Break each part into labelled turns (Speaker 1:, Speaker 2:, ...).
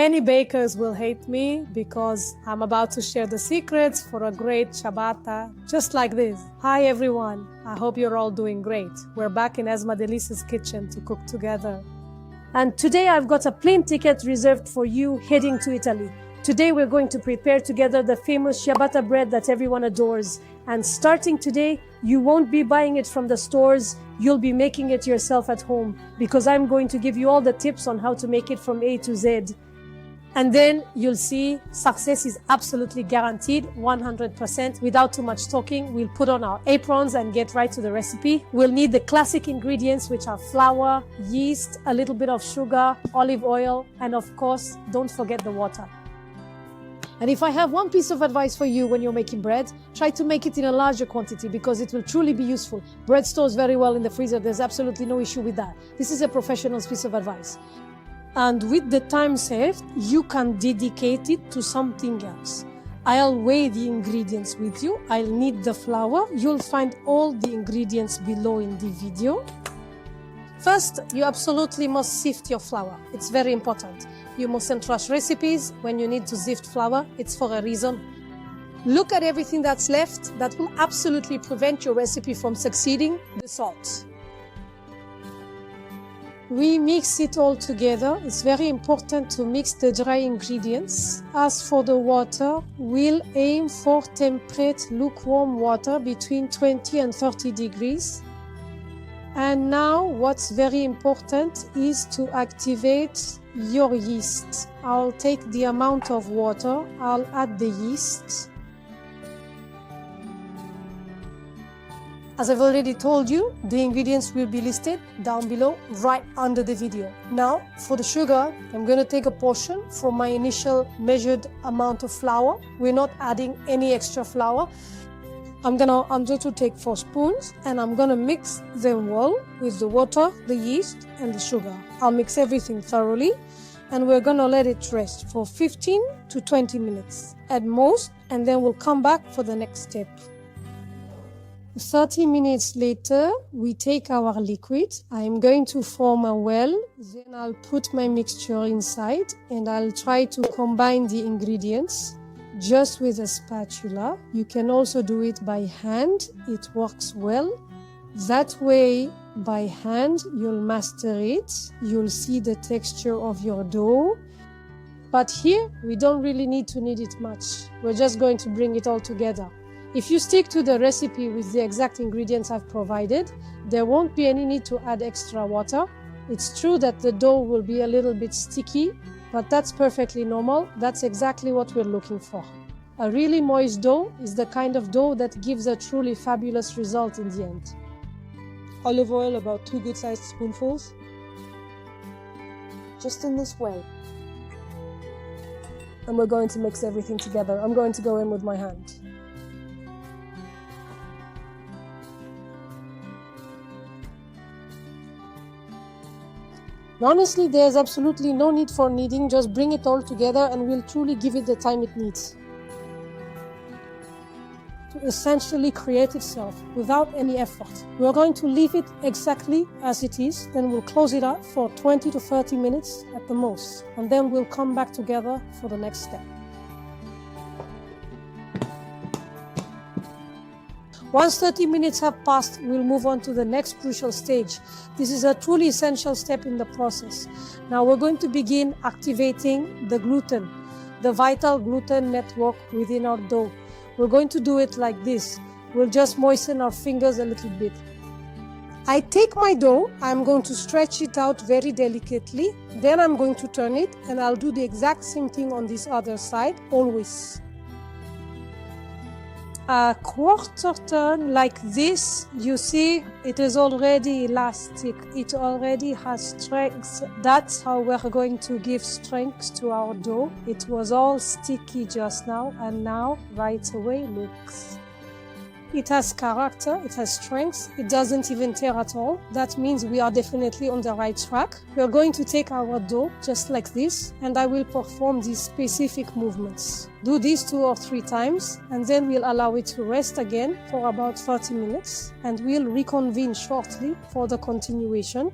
Speaker 1: Many bakers will hate me because I'm about to share the secrets for a great ciabatta, just like this. Hi everyone, I hope you're all doing great. We're back in Esma Delice's kitchen to cook together. And today I've got a plane ticket reserved for you heading to Italy. Today we're going to prepare together the famous ciabatta bread that everyone adores. And starting today, you won't be buying it from the stores, you'll be making it yourself at home, because I'm going to give you all the tips on how to make it from A to Z. And then you'll see success is absolutely guaranteed, 100%. Without too much talking, we'll put on our aprons and get right to the recipe. We'll need the classic ingredients, which are flour, yeast, a little bit of sugar, olive oil, and of course, don't forget the water. And if I have one piece of advice for you when you're making bread, try to make it in a larger quantity because it will truly be useful. Bread stores very well in the freezer. There's absolutely no issue with that. This is a professional's piece of advice. And with the time saved, you can dedicate it to something else. I'll weigh the ingredients with you. I'll knead the flour. You'll find all the ingredients below in the video. First, you absolutely must sift your flour. It's very important. You mustn't rush recipes when you need to sift flour. It's for a reason. Look at everything that's left. That will absolutely prevent your recipe from succeeding. The salt. We mix it all together. It's very important to mix the dry ingredients. As for the water, we'll aim for temperate, lukewarm water between 20 and 30 degrees. And now what's very important is to activate your yeast. I'll take the amount of water, I'll add the yeast. As I've already told you, the ingredients will be listed down below, right under the video. Now, for the sugar, I'm going to take a portion from my initial measured amount of flour. We're not adding any extra flour. I'm going to take 4 spoons and I'm going to mix them well with the water, the yeast and the sugar. I'll mix everything thoroughly and we're going to let it rest for 15 to 20 minutes at most, and then we'll come back for the next step. 30 minutes later, we take our liquid. I'm going to form a well, then I'll put my mixture inside and I'll try to combine the ingredients just with a spatula. You can also do it by hand, it works well. That way, by hand, you'll master it. You'll see the texture of your dough. But here, we don't really need to knead it much. We're just going to bring it all together. If you stick to the recipe with the exact ingredients I've provided, there won't be any need to add extra water. It's true that the dough will be a little bit sticky, but that's perfectly normal. That's exactly what we're looking for. A really moist dough is the kind of dough that gives a truly fabulous result in the end.
Speaker 2: Olive oil, about 2 good-sized spoonfuls. Just in this way. And we're going to mix everything together. I'm going to go in with my hand.
Speaker 1: Honestly, there's absolutely no need for kneading. Just bring it all together and we'll truly give it the time it needs to essentially create itself without any effort. We're going to leave it exactly as it is, then we'll close it up for 20 to 30 minutes at the most, and then we'll come back together for the next step. Once 30 minutes have passed, we'll move on to the next crucial stage. This is a truly essential step in the process. Now we're going to begin activating the gluten, the vital gluten network within our dough. We're going to do it like this. We'll just moisten our fingers a little bit. I take my dough, I'm going to stretch it out very delicately, then I'm going to turn it and I'll do the exact same thing on this other side, always. A quarter turn like this, you see it is already elastic, it already has strength. That's how we're going to give strength to our dough. It was all sticky just now, and now right away looks. It has character, it has strength, it doesn't even tear at all. That means we are definitely on the right track. We're going to take our dough just like this, and I will perform these specific movements. Do these 2 or 3 times, and then we'll allow it to rest again for about 30 minutes, and we'll reconvene shortly for the continuation.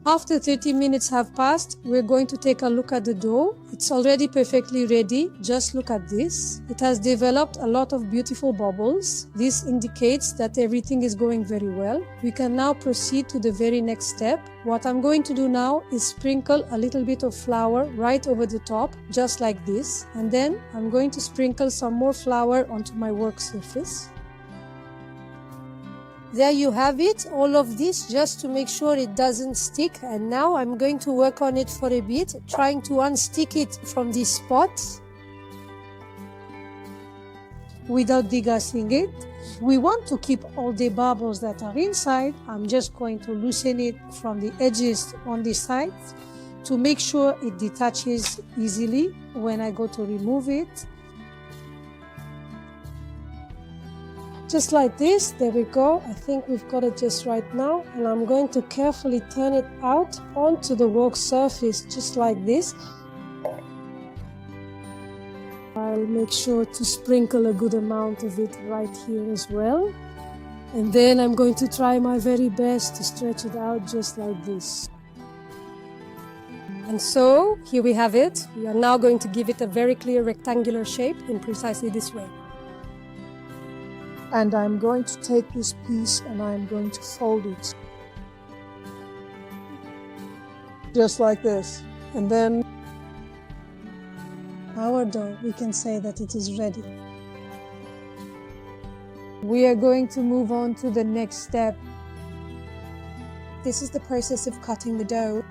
Speaker 1: After 30 minutes have passed, we're going to take a look at the dough. It's already perfectly ready. Just look at this. It has developed a lot of beautiful bubbles. This indicates that everything is going very well. We can now proceed to the very next step. What I'm going to do now is sprinkle a little bit of flour right over the top, just like this. And then I'm going to sprinkle some more flour onto my work surface. There you have it, all of this, just to make sure it doesn't stick. And now I'm going to work on it for a bit, trying to unstick it from this spot without degassing it. We want to keep all the bubbles that are inside. I'm just going to loosen it from the edges on the sides to make sure it detaches easily when I go to remove it. Just like this, there we go. I think we've got it just right now. And I'm going to carefully turn it out onto the work surface, just like this. I'll make sure to sprinkle a good amount of it right here as well. And then I'm going to try my very best to stretch it out just like this. And so, here we have it. We are now going to give it a very clear rectangular shape in precisely this way.
Speaker 2: And I'm going to take this piece and I'm going to fold it. Just like this. And then
Speaker 1: Our dough, we can say that it is ready.
Speaker 2: we are going to move on to the next step.
Speaker 1: This is the process of cutting the dough.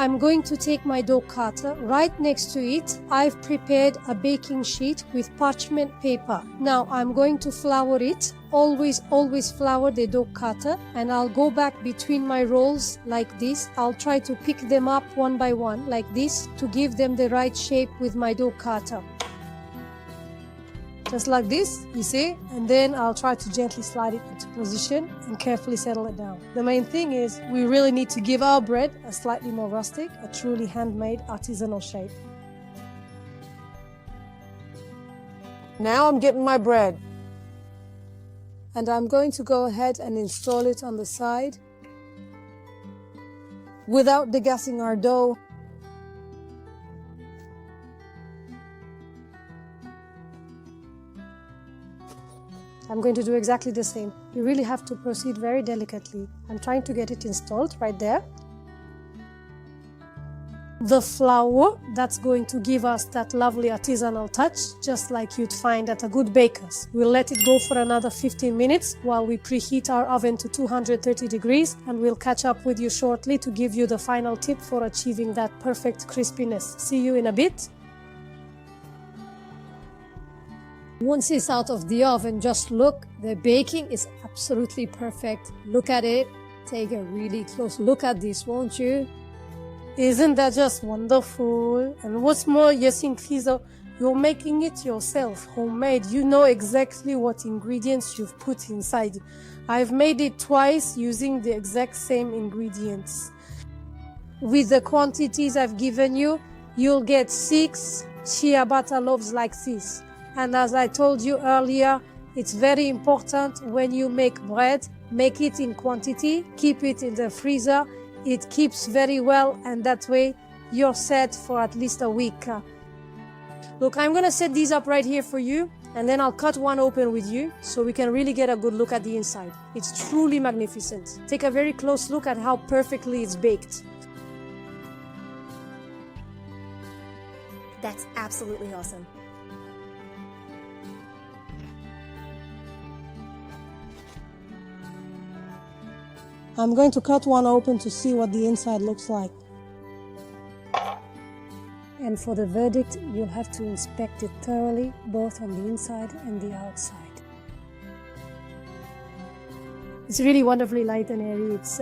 Speaker 1: I'm going to take my dough cutter. Right next to it, I've prepared a baking sheet with parchment paper. Now I'm going to flour it. Always flour the dough cutter, and I'll go back between my rolls like this. I'll try to pick them up one by one like this to give them the right shape with my dough cutter. Just like this, you see? And then I'll try to gently slide it into position and carefully settle it down. The main thing is we really need to give our bread a slightly more rustic, a truly handmade artisanal shape.
Speaker 2: Now I'm getting my bread.
Speaker 1: And I'm going to go ahead and install it on the side without degassing our dough. I'm going to do exactly the same. You really have to proceed very delicately. I'm trying to get it installed right there. The flour, that's going to give us that lovely artisanal touch, just like you'd find at a good baker's. We'll let it go for another 15 minutes while we preheat our oven to 230 degrees, and we'll catch up with you shortly to give you the final tip for achieving that perfect crispiness. See you in a bit. Once it's out of the oven, just look. The baking is absolutely perfect. Look at it. Take a really close look at this, won't you? Isn't that just wonderful? And what's more, Fizo, you're making it yourself, homemade. You know exactly what ingredients you've put inside. I've made it twice using the exact same ingredients. With the quantities I've given you, you'll get 6 ciabatta loaves like this. And as I told you earlier, it's very important when you make bread, make it in quantity, keep it in the freezer. It keeps very well, and that way you're set for at least a week. Look, I'm gonna set these up right here for you, and then I'll cut one open with you so we can really get a good look at the inside. It's truly magnificent. Take a very close look at how perfectly it's baked.
Speaker 3: That's absolutely awesome.
Speaker 1: I'm going to cut one open to see what the inside looks like. And for the verdict, you'll have to inspect it thoroughly, both on the inside and the outside. It's really wonderfully light and airy. It's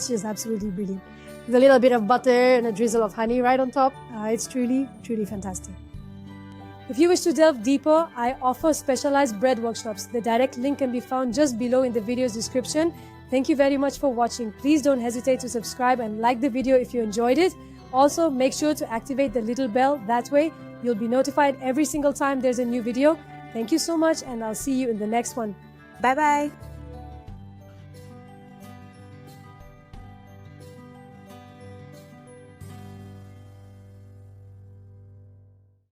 Speaker 1: just absolutely brilliant. With a little bit of butter and a drizzle of honey right on top. It's truly, truly fantastic. If you wish to delve deeper, I offer specialized bread workshops. The direct link can be found just below in the video's description. Thank you very much for watching. Please don't hesitate to subscribe and like the video if you enjoyed it. Also, make sure to activate the little bell. That way, you'll be notified every single time there's a new video. Thank you so much, and I'll see you in the next one.
Speaker 3: Bye-bye.